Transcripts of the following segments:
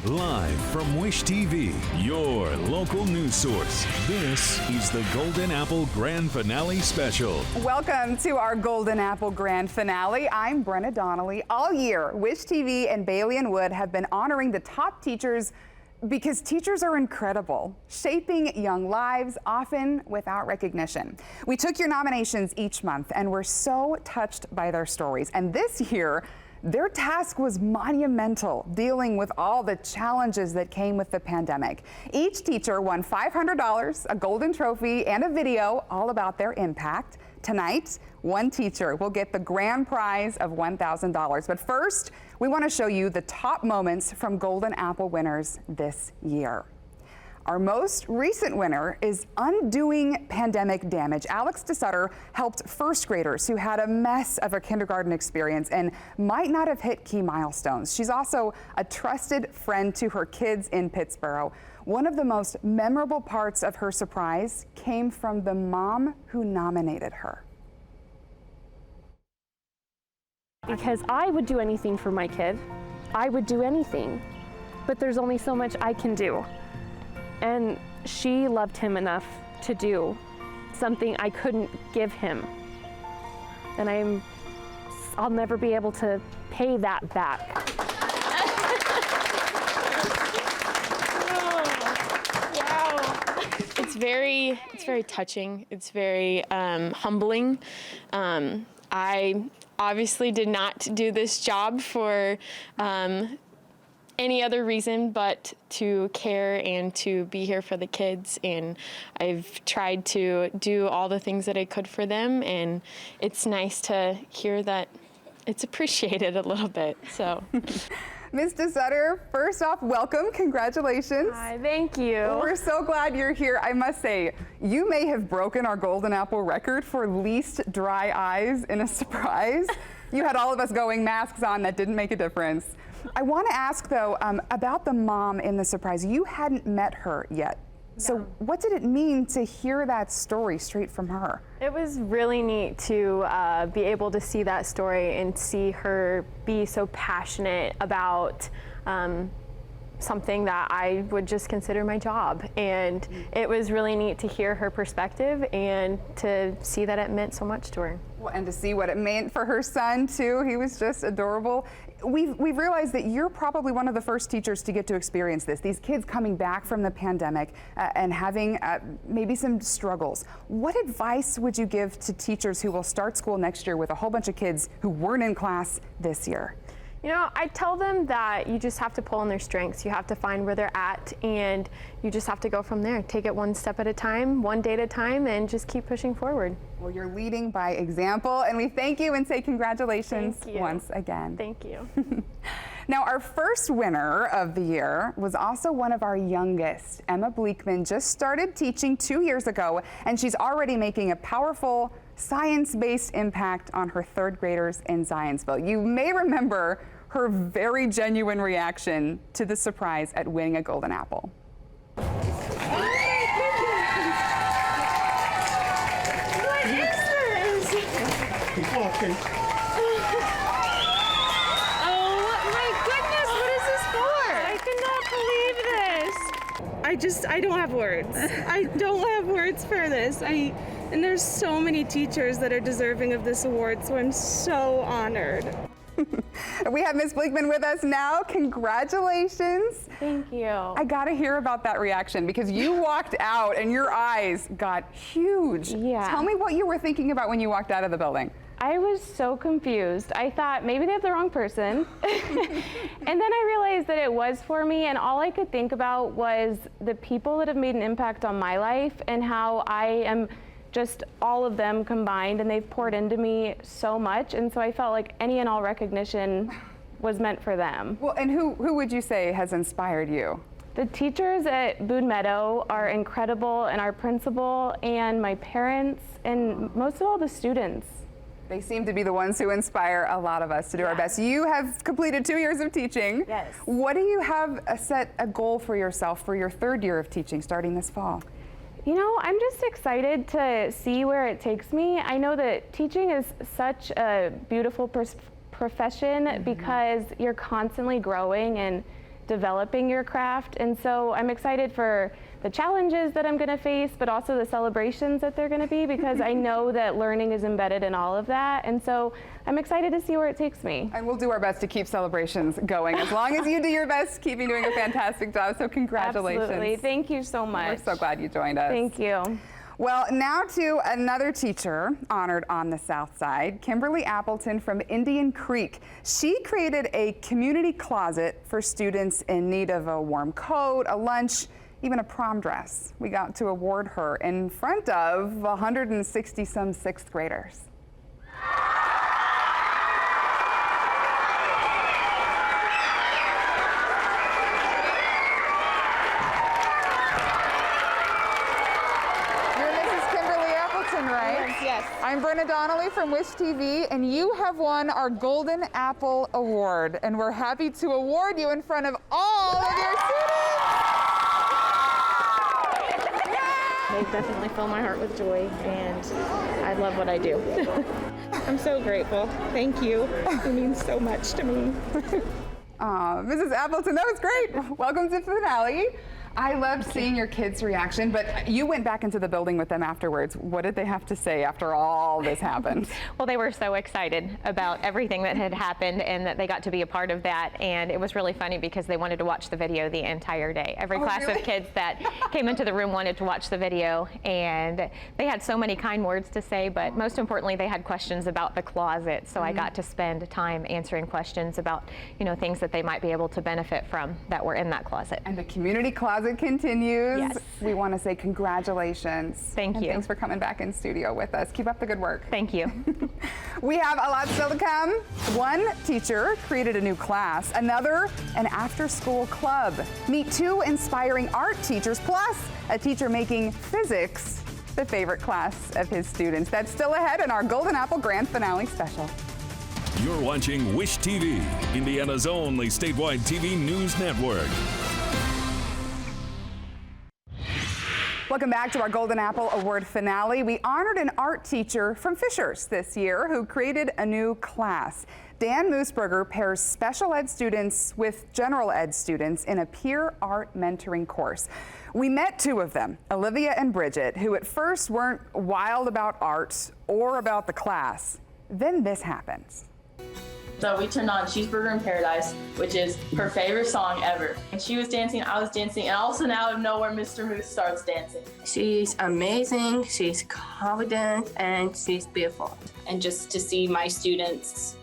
Live from Wish TV, your local news source. This is the Golden Apple Grand Finale Special. Welcome to our Golden Apple Grand Finale. I'm Brenna Donnelly. All year, Wish TV and Bailey and Wood have been honoring the top teachers because teachers are incredible, shaping young lives, often without recognition. We took your nominations each month and we're so touched by their stories. And this year, their task was monumental, dealing with all the challenges that came with the pandemic. Each teacher won $500, a golden trophy, and a video all about their impact. Tonight, one teacher will get the grand prize of $1,000. But first, we want to show you the top moments from Golden Apple winners this year. Our most recent winner is Undoing Pandemic Damage. Alex DeSutter helped first graders who had a mess of a kindergarten experience and might not have hit key milestones. She's also a trusted friend to her kids in Pittsboro. One of the most memorable parts of her surprise came from the mom who nominated her. Because I would do anything for my kid. I would do anything, but there's only so much I can do. And she loved him enough to do something I couldn't give him. And I'll never be able to pay that back. Wow. It's very touching. It's very humbling. I obviously did not do this job for any other reason but to care and to be here for the kids, and I've tried to do all the things that I could for them, and it's nice to hear that it's appreciated a little bit. So Ms. DeSutter, first off, welcome, congratulations. Hi, thank you. We're so glad you're here. I must say, you may have broken our Golden Apple record for least dry eyes in a surprise. You had all of us going masks on, that didn't make a difference. I want to ask, though, about the mom in the surprise. You hadn't met her yet. No. So what did it mean to hear that story straight from her? It was really neat to be able to see that story and see her be so passionate about something that I would just consider my job. And it was really neat to hear her perspective and to see that it meant so much to her. Well, and to see what it meant for her son, too. He was just adorable. We've realized that you're probably one of the first teachers to get to experience this. These kids coming back from the pandemic and having maybe some struggles. What advice would you give to teachers who will start school next year with a whole bunch of kids who weren't in class this year? You know, I tell them that you just have to pull on their strengths. You have to find where they're at, and you just have to go from there. Take it one step at a time, one day at a time, and just keep pushing forward. Well, you're leading by example, and we thank you and say congratulations once again. Thank you. Now, our first winner of the year was also one of our youngest. Emma Bleekman just started teaching 2 years ago, and she's already making a powerful science-based impact on her third graders in Zionsville. You may remember her very genuine reaction to the surprise at winning a Golden Apple. What is this? Oh my goodness, what is this for? I cannot believe this. I don't have words. I don't have words for this. And there's so many teachers that are deserving of this award, so I'm so honored. We have Ms. Bleekman with us now. Congratulations. Thank you. I gotta hear about that reaction because you walked out and your eyes got huge. Yeah. Tell me what you were thinking about when you walked out of the building. I was so confused. I thought maybe they have the wrong person. And then I realized that it was for me, and all I could think about was the people that have made an impact on my life and how I am just all of them combined, and they've poured into me so much, and so I felt like any and all recognition was meant for them. Well, and who would you say has inspired you? The teachers at Boone Meadow are incredible, and our principal and my parents, and most of all the students. They seem to be the ones who inspire a lot of us to do our best. You have completed 2 years of teaching. Yes. What do you have set a goal for yourself for your third year of teaching starting this fall? You know, I'm just excited to see where it takes me. I know that teaching is such a beautiful profession because you're constantly growing and developing your craft. And so I'm excited for the challenges that I'm going to face, but also the celebrations that they're going to be, because I know that learning is embedded in all of that. And so I'm excited to see where it takes me. And we'll do our best to keep celebrations going, as long as you do your best, keeping doing a fantastic job. So congratulations. Absolutely. Thank you so much. We're so glad you joined us. Thank you. Well, now to another teacher honored on the South Side, Kimberly Appleton from Indian Creek. She created a community closet for students in need of a warm coat, a lunch, even a prom dress. We got to award her in front of 160 some sixth graders. Yes. I'm Brenna Donnelly from Wish TV, and you have won our Golden Apple Award, and we're happy to award you in front of all of your students. They definitely fill my heart with joy, and I love what I do. I'm so grateful. Thank you. It means so much to me. Mrs. Appleton, that was great. Welcome to the finale. I loved seeing your kids' reaction, but you went back into the building with them afterwards. What did they have to say after all this happened? Well, they were so excited about everything that had happened and that they got to be a part of that. And it was really funny because they wanted to watch the video the entire day. Every class really? of kids that came into the room wanted to watch the video, and they had so many kind words to say, but most importantly, they had questions about the closet. So I got to spend time answering questions about, things that they might be able to benefit from that were in that closet. And the community closet continues. Yes. We want to say congratulations. Thank you. Thanks for coming back in studio with us. Keep up the good work. Thank you. We have a lot still to come. One teacher created a new class, another an after-school club. Meet two inspiring art teachers, plus a teacher making physics the favorite class of his students. That's still ahead in our Golden Apple Grand Finale special. You're watching Wish TV, Indiana's only statewide TV news network. Welcome back to our Golden Apple Award finale. We honored an art teacher from Fishers this year who created a new class. Dan Moosberger pairs special ed students with general ed students in a peer art mentoring course. We met two of them, Olivia and Bridget, who at first weren't wild about art or about the class. Then this happens. So we turned on Cheeseburger in Paradise, which is her favorite song ever. And she was dancing, I was dancing, and all of a sudden out of nowhere, Mr. Moose starts dancing. She's amazing, she's confident, and she's beautiful. And just to see my students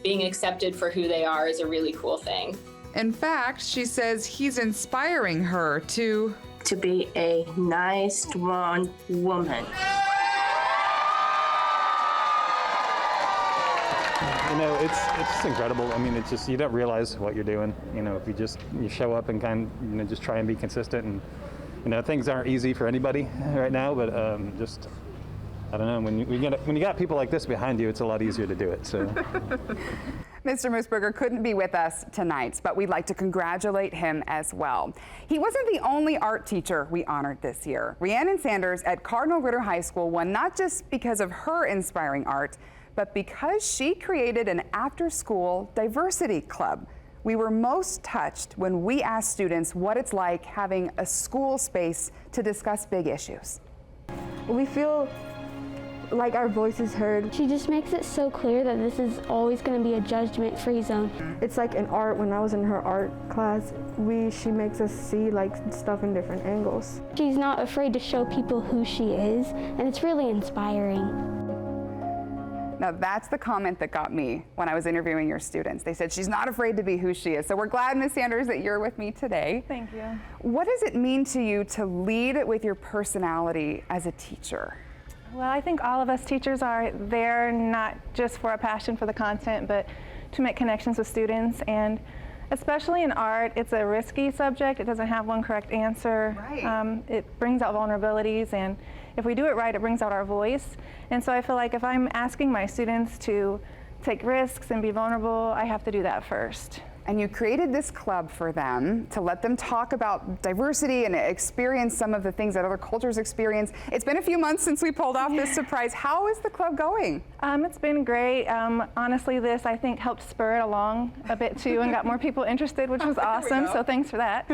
being accepted for who they are is a really cool thing. In fact, she says he's inspiring her to be a nice, strong woman. It's just incredible. I mean, it's just, you don't realize what you're doing. If you show up and just try and be consistent, and things aren't easy for anybody right now, but I don't know, when you got people like this behind you, it's a lot easier to do it. So. Mr. Moosberger couldn't be with us tonight, but we'd like to congratulate him as well. He wasn't the only art teacher we honored this year. Rhiannon Sanders at Cardinal Ritter High School won not just because of her inspiring art, but because she created an after-school diversity club. We were most touched when we asked students what it's like having a school space to discuss big issues. We feel like our voice is heard. She just makes it so clear that this is always going to be a judgment-free zone. It's like in art, when I was in her art class, she makes us see stuff in different angles. She's not afraid to show people who she is, and it's really inspiring. Now that's the comment that got me when I was interviewing your students. They said she's not afraid to be who she is. So we're glad, Ms. Sanders, that you're with me today. Thank you. What does it mean to you to lead with your personality as a teacher? Well, I think all of us teachers are there not just for a passion for the content, but to make connections with students. And especially in art, it's a risky subject. It doesn't have one correct answer. Right. It brings out vulnerabilities, and if we do it right, it brings out our voice. And so I feel like if I'm asking my students to take risks and be vulnerable, I have to do that first. and you created this club for them to let them talk about diversity and experience some of the things that other cultures experience. It's been a few months since we pulled off this surprise. How is the club going? It's been great. Honestly, this I think helped spur it along a bit too and got more people interested, which was awesome, so thanks for that.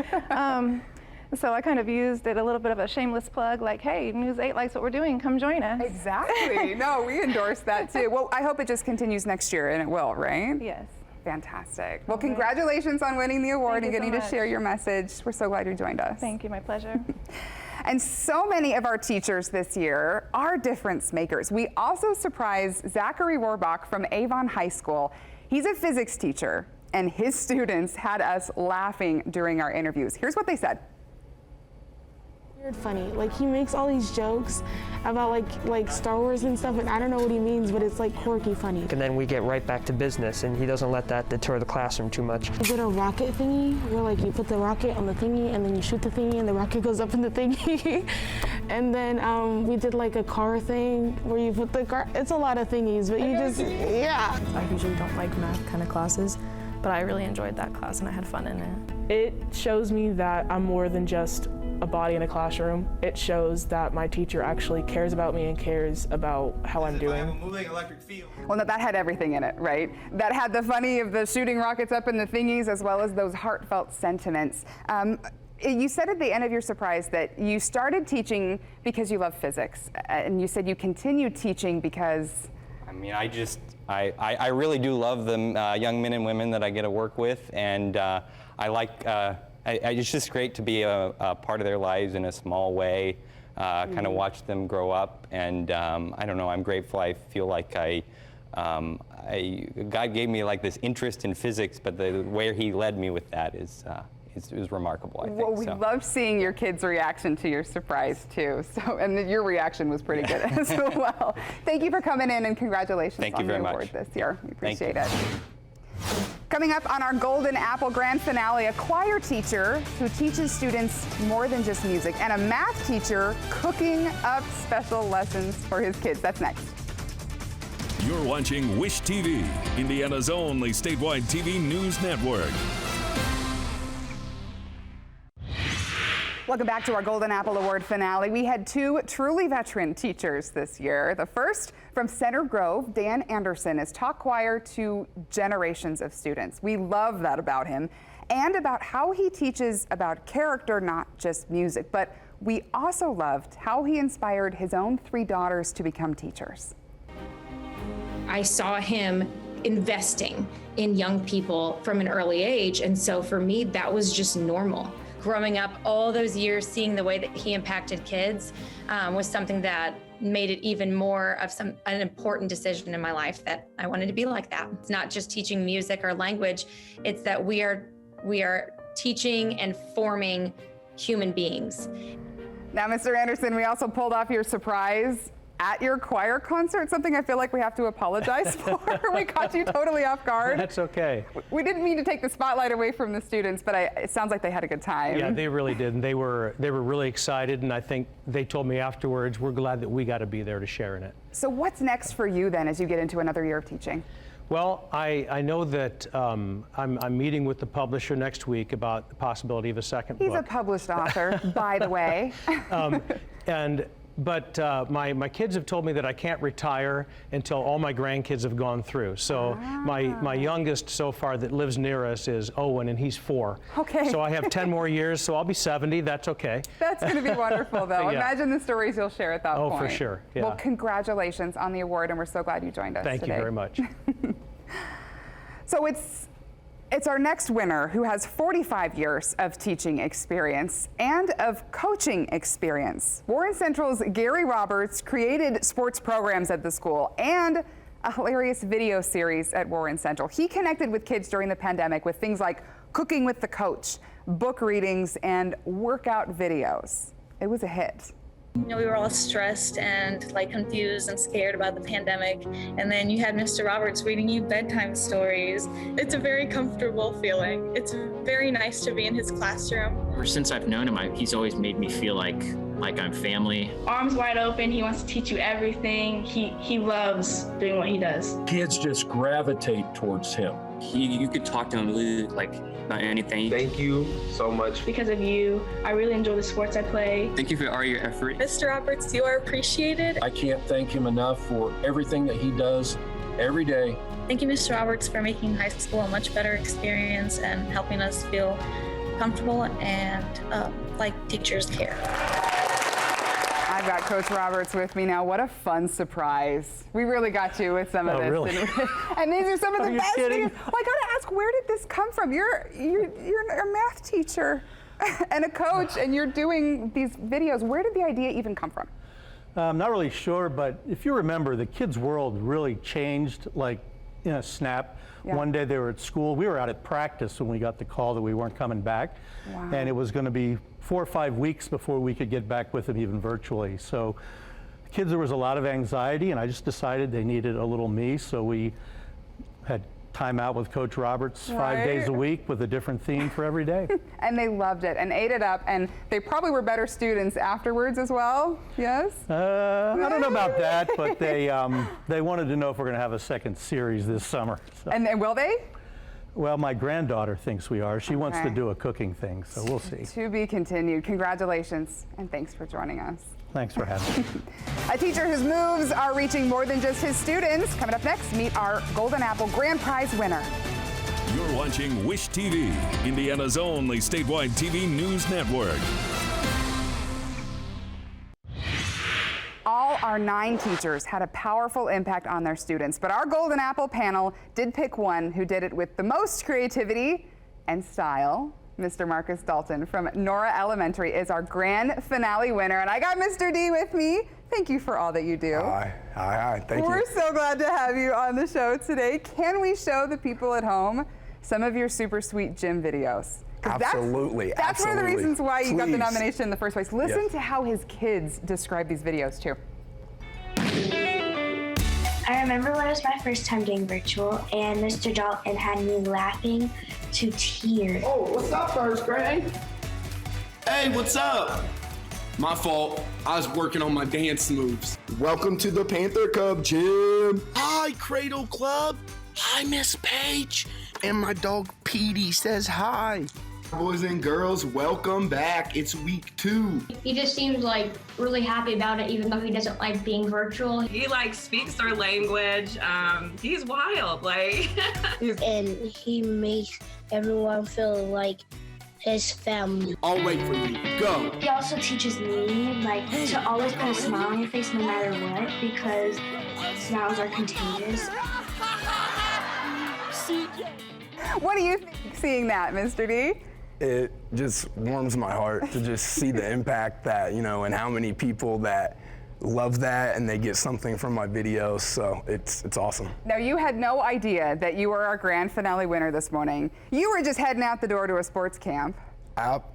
So I kind of used it a little bit of a shameless plug, like, hey, News 8 likes what we're doing, come join us. Exactly. No, we endorse that too. Well, I hope it just continues next year, and it will, right? Yes. Fantastic. Well, congratulations on winning the award and getting to share your message. We're so glad you joined us. Thank you, my pleasure. And so many of our teachers this year are difference makers. We also surprised Zachary Rohrbach from Avon High School. He's a physics teacher, and his students had us laughing during our interviews. Here's what they said. Funny, like he makes all these jokes about like Star Wars and stuff, and I don't know what he means, but it's like quirky funny. And then we get right back to business, and he doesn't let that deter the classroom too much. We did a rocket thingy where like you put the rocket on the thingy and then you shoot the thingy and the rocket goes up in the thingy. And then we did like a car thing where you put the car, it's a lot of thingies, but you just, yeah. I usually don't like math kind of classes, but I really enjoyed that class and I had fun in it. It shows me that I'm more than just a body in a classroom. It shows that my teacher actually cares about me and cares about how I'm doing. Well, no, that had everything in it, right? That had the funny of the shooting rockets up in the thingies, as well as those heartfelt sentiments. You said at the end of your surprise that you started teaching because you love physics, and you said you continued teaching because... I mean, I really do love the young men and women that I get to work with, and I like, it's just great to be a part of their lives in a small way, kind of watch them grow up, and I don't know, I'm grateful. I feel like God gave me like this interest in physics, but the way He led me with that is remarkable, I think. Well, we loved seeing your kids' reaction to your surprise too. So, and your reaction was pretty good as well. Thank you for coming in, and congratulations on the award this year. We appreciate it. Coming up on our Golden Apple Grand Finale, a choir teacher who teaches students more than just music, and a math teacher cooking up special lessons for his kids. That's next. You're watching Wish TV, Indiana's only statewide TV news network. Welcome back to our Golden Apple Award finale. We had two truly veteran teachers this year. The first from Center Grove, Dan Anderson, has taught choir to generations of students. We love that about him, and about how he teaches about character, not just music. But we also loved how he inspired his own 3 daughters to become teachers. I saw him investing in young people from an early age, and so for me, that was just normal. Growing up all those years, seeing the way that he impacted kids was something that made it even more of an important decision in my life, that I wanted to be like that. It's not just teaching music or language, it's that we are teaching and forming human beings. Now, Mr. Anderson, we also pulled off your surprise at your choir concert, something I feel like we have to apologize for. We caught you totally off guard. That's okay. We didn't mean to take the spotlight away from the students, but it sounds like they had a good time. Yeah, they really did. And they were really excited, and I think they told me afterwards, we're glad that we got to be there to share in it. So what's next for you then as you get into another year of teaching? Well, I know that I'm meeting with the publisher next week about the possibility of a second book. He's a published author, by the way. But my kids have told me that I can't retire until all my grandkids have gone through. So my youngest so far that lives near us is Owen, and he's 4. Okay. So I have 10 more years, so I'll be 70. That's okay. That's going to be wonderful, though. Yeah. Imagine the stories you'll share at that point. Oh, for sure. Yeah. Well, congratulations on the award, and we're so glad you joined us today. Thank you very much. So it's our next winner who has 45 years of teaching experience and of coaching experience. Warren Central's Gary Roberts created sports programs at the school and a hilarious video series at Warren Central. He connected with kids during the pandemic with things like cooking with the coach, book readings, and workout videos. It was a hit. You know, we were all stressed and like confused and scared about the pandemic. And then you had Mr. Roberts reading you bedtime stories. It's a very comfortable feeling. It's very nice to be in his classroom. Ever since I've known him, he's always made me feel like I'm family. Arms wide open. He wants to teach you everything. He loves doing what he does. Kids just gravitate towards him. You could talk to him really, like, about anything. Thank you so much. Because of you, I really enjoy the sports I play. Thank you for all your effort. Mr. Roberts, you are appreciated. I can't thank him enough for everything that he does every day. Thank you, Mr. Roberts, for making high school a much better experience and helping us feel comfortable and like teachers care. I've got Coach Roberts with me now. What a fun surprise. We really got you with some of this. Really? And these are some of the best kidding? videos. Well, I gotta ask, where did this come from? You're a math teacher and a coach, and you're doing these videos. Where did the idea even come from? I'm not really sure, but if you remember, the kids' world really changed like in a snap. Yeah. One day they were at school. We were out at practice when we got the call that we weren't coming back. Wow. And it was going to be 4 or 5 weeks before we could get back with them even virtually. So the kids, there was a lot of anxiety, and I just decided they needed a little me. So we had time out with Coach Roberts 5 days a week with a different theme for every day. And they loved it and ate it up, and they probably were better students afterwards as well, yes? I don't know about that, but they wanted to know if we're going to have a second series this summer. So. And will they? Well, my granddaughter thinks we are. She wants to do a cooking thing, so we'll see. To be continued. Congratulations, and thanks for joining us. Thanks for having me. A teacher whose moves are reaching more than just his students. Coming up next, meet our Golden Apple Grand Prize winner. You're watching Wish TV, Indiana's only statewide TV news network. All our 9 teachers had a powerful impact on their students, but our Golden Apple panel did pick one who did it with the most creativity and style. Mr. Marcus Dalton from Nora Elementary is our grand finale winner, and I got Mr. D with me. Thank you for all that you do. Hi, thank you. We're so glad to have you on the show today. Can we show the people at home some of your super sweet gym videos? Absolutely. That's one of the reasons why you got the nomination in the first place. Listen to how his kids describe these videos too. I remember when it was my first time doing virtual, and Mr. Dalton had me laughing to tears. Oh, what's up, first grade? Hey, what's up? My fault. I was working on my dance moves. Welcome to the Panther Cub Gym. Hi, Cradle Club. Hi, Miss Paige. And my dog Petey says hi. Boys and girls, welcome back. It's week 2. He just seems like really happy about it, even though he doesn't like being virtual. He like speaks our language. He's wild, like. And he makes everyone feel like his family. I'll wait for you. Go. He also teaches me like to always put a smile on your face no matter what, because smiles are contagious. What do you think seeing that, Mr. D? It just warms my heart to just see the impact that, and how many people that love that and they get something from my videos, so it's awesome. Now, you had no idea that you were our grand finale winner this morning. You were just heading out the door to a sports camp.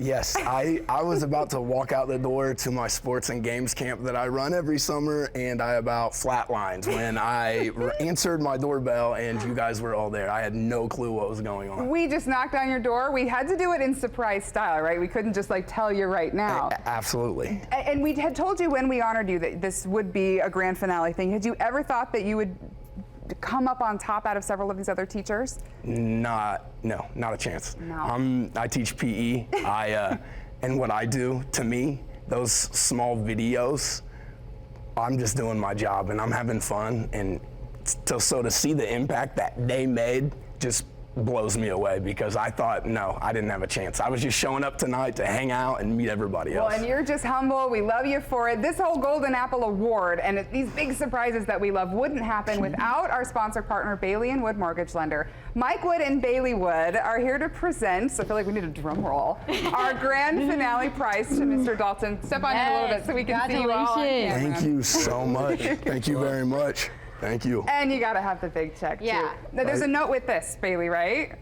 Yes, I was about to walk out the door to my sports and games camp that I run every summer, and I about flatlined when I answered my doorbell and you guys were all there. I had no clue what was going on. We just knocked on your door. We had to do it in surprise style, right? We couldn't just like tell you right now. Absolutely. And we had told you when we honored you that this would be a grand finale thing. Had you ever thought that you would come up on top out of several of these other teachers? No, not a chance. No. I teach PE. And what I do, to me, those small videos, I'm just doing my job and I'm having fun. And so to see the impact that they made just blows me away, because I thought, no, I didn't have a chance. I was just showing up tonight to hang out and meet everybody else. Well, and you're just humble. We love you for it. This whole Golden Apple Award and these big surprises that we love wouldn't happen without our sponsor partner, Bailey & Wood Mortgage Lender. Mike Wood and Bailey Wood are here to present, so I feel like we need a drum roll, our grand finale prize to Mr. Dalton. Step on in a little bit so we can see you all on camera. Thank you so much. Thank you very much. Thank you. And you gotta have the big check too. Now, there's a note with this, Bailey, right?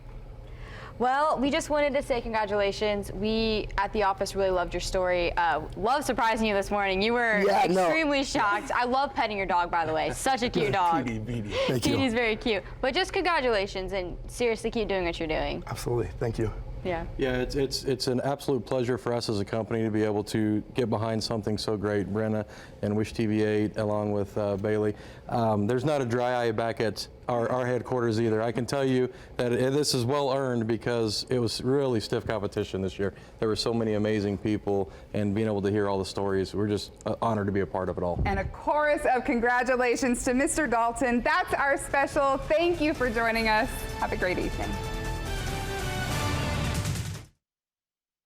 Well, we just wanted to say congratulations. We at the office really loved your story. Love surprising you this morning. You were extremely shocked. I love petting your dog, by the way. Such a cute dog. Petey. Thank you. Petey's very cute. But just congratulations, and seriously keep doing what you're doing. Absolutely. Thank you. Yeah. Yeah, it's an absolute pleasure for us as a company to be able to get behind something so great. Brenna and Wish TV 8 along with Bailey. There's not a dry eye back at our headquarters either. I can tell you that this is well earned because it was really stiff competition this year. There were so many amazing people, and being able to hear all the stories, we're just honored to be a part of it all. And a chorus of congratulations to Mr. Dalton. That's our special. Thank you for joining us. Have a great evening.